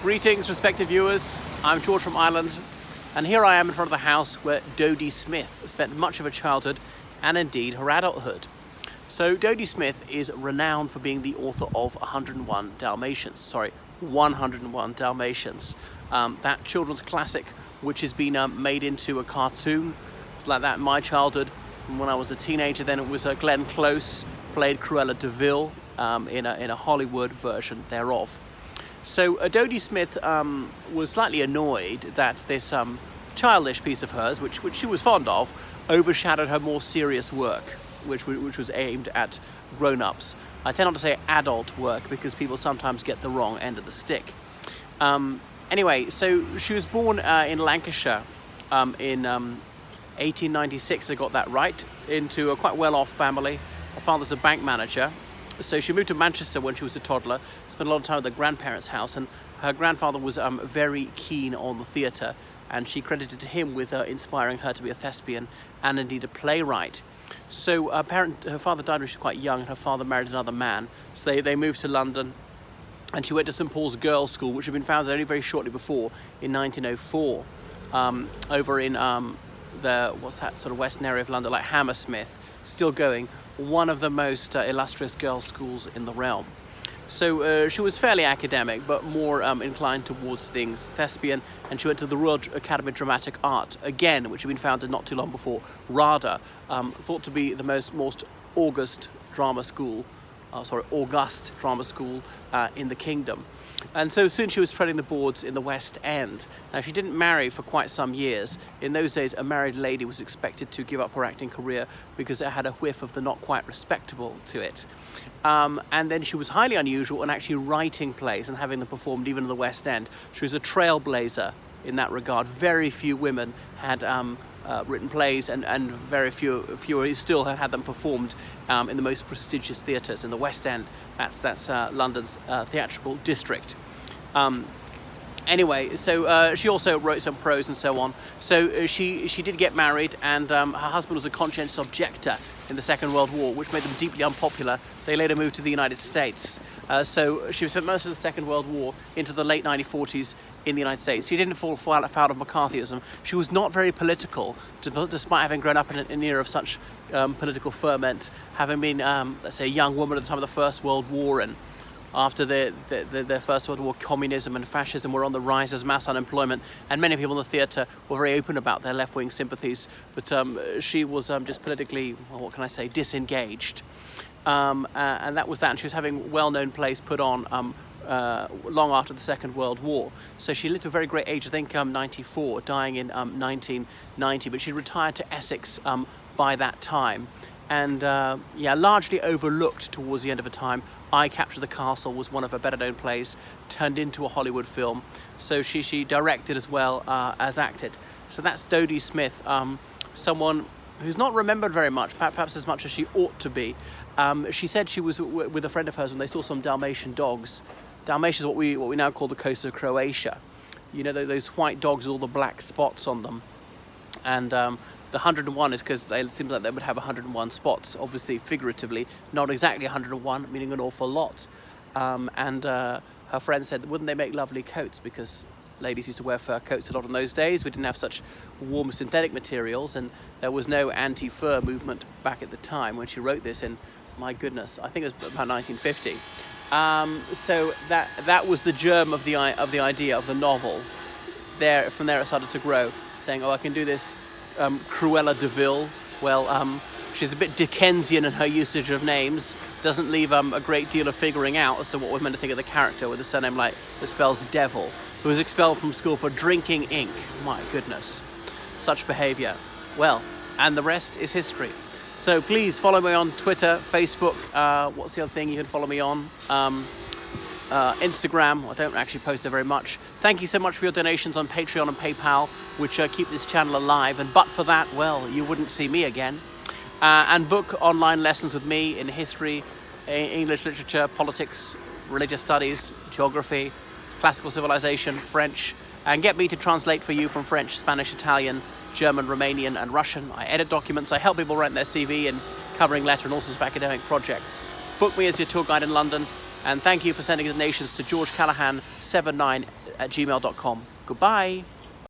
Greetings, respected viewers. I'm George from Ireland, and here I am in front of the house where Dodie Smith spent much of her childhood and indeed her adulthood. So Dodie Smith is renowned for being the author of 101 Dalmatians. 101 Dalmatians. That children's classic, which has been made into a cartoon. It's like that in my childhood. When I was a teenager, then it was Glenn Close played Cruella de Vil in a Hollywood version thereof. So Dodie Smith was slightly annoyed that this childish piece of hers, which she was fond of, overshadowed her more serious work, which was aimed at grown-ups. I tend not to say adult work because people sometimes get the wrong end of the stick. Anyway, so she was born in Lancashire in 1896, I got that right, into a quite well-off family. Her father's a bank manager. So she moved to Manchester when she was a toddler, spent a lot of time at her grandparents' house, and her grandfather was very keen on the theatre, and she credited him with inspiring her to be a thespian and indeed a playwright. So her father died when she was quite young, and her father married another man. So they moved to London, and she went to St Paul's Girls' School, which had been founded only very shortly before, in 1904, over in the sort of western area of London, like Hammersmith, still going. One of the most illustrious girls' schools in the realm. So she was fairly academic, but more inclined towards things thespian, and she went to the Royal Academy of Dramatic Art, again, which had been founded not too long before, RADA, thought to be the most august drama school in the kingdom. And so soon she was treading the boards in the West End. Now, she didn't marry for quite some years. In those days, a married lady was expected to give up her acting career because it had a whiff of the not quite respectable to it. And then she was highly unusual in actually writing plays and having them performed even in the West End. She was a trailblazer in that regard. Very few women had written plays, and very few still had them performed in the most prestigious theatres in the West End. That's London's theatrical district. Anyway, so she also wrote some prose and so on. So she did get married, and her husband was a conscientious objector in the Second World War, which made them deeply unpopular. They later moved to the United States. So she spent most of the Second World War into the late 1940s in the United States. She didn't fall foul of McCarthyism. She was not very political, despite having grown up in an era of such political ferment, having been, let's say, a young woman at the time of the First World War, and after the First World War, communism and fascism were on the rise as mass unemployment, and many people in the theatre were very open about their left-wing sympathies, but she was just politically, disengaged. And that was that, and she was having well-known plays put on long after the Second World War. So she lived to a very great age, I think 94, dying in 1990, but she retired to Essex by that time. And largely overlooked towards the end of her time. I Capture the Castle was one of her better-known plays, turned into a Hollywood film. So she directed as well as acted. So that's Dodie Smith, someone who's not remembered very much, perhaps as much as she ought to be. She said she was with a friend of hers when they saw some Dalmatian dogs. Dalmatians are what we now call the coast of Croatia. You know, those white dogs with all the black spots on them. And the 101 is because it seems like they would have 101 spots, obviously figuratively, not exactly 101, meaning an awful lot. And her friend said, wouldn't they make lovely coats? Because ladies used to wear fur coats a lot in those days. We didn't have such warm synthetic materials, and there was no anti-fur movement back at the time when she wrote this in, my goodness, I think it was about 1950. So that was the germ of the idea of the novel. From there it started to grow, saying, I can do this Cruella de Vil. Well, she's a bit Dickensian in her usage of names, doesn't leave a great deal of figuring out as to what we're meant to think of the character with a surname like that spells devil, who was expelled from school for drinking ink. My goodness, such behaviour. Well, and the rest is history. So please follow me on Twitter, Facebook, what's the other thing you can follow me on? Instagram. I don't actually post there very much. Thank you so much for your donations on Patreon and PayPal, which keep this channel alive. And but for that, well, you wouldn't see me again. And book online lessons with me in history, English literature, politics, religious studies, geography, classical civilization, French, and get me to translate for you from French, Spanish, Italian, German, Romanian, and Russian. I edit documents. I help people write their CV and covering letter and all sorts of academic projects. Book me as your tour guide in London. And thank you for sending donations to George Callahan 79 gmail.com. Goodbye.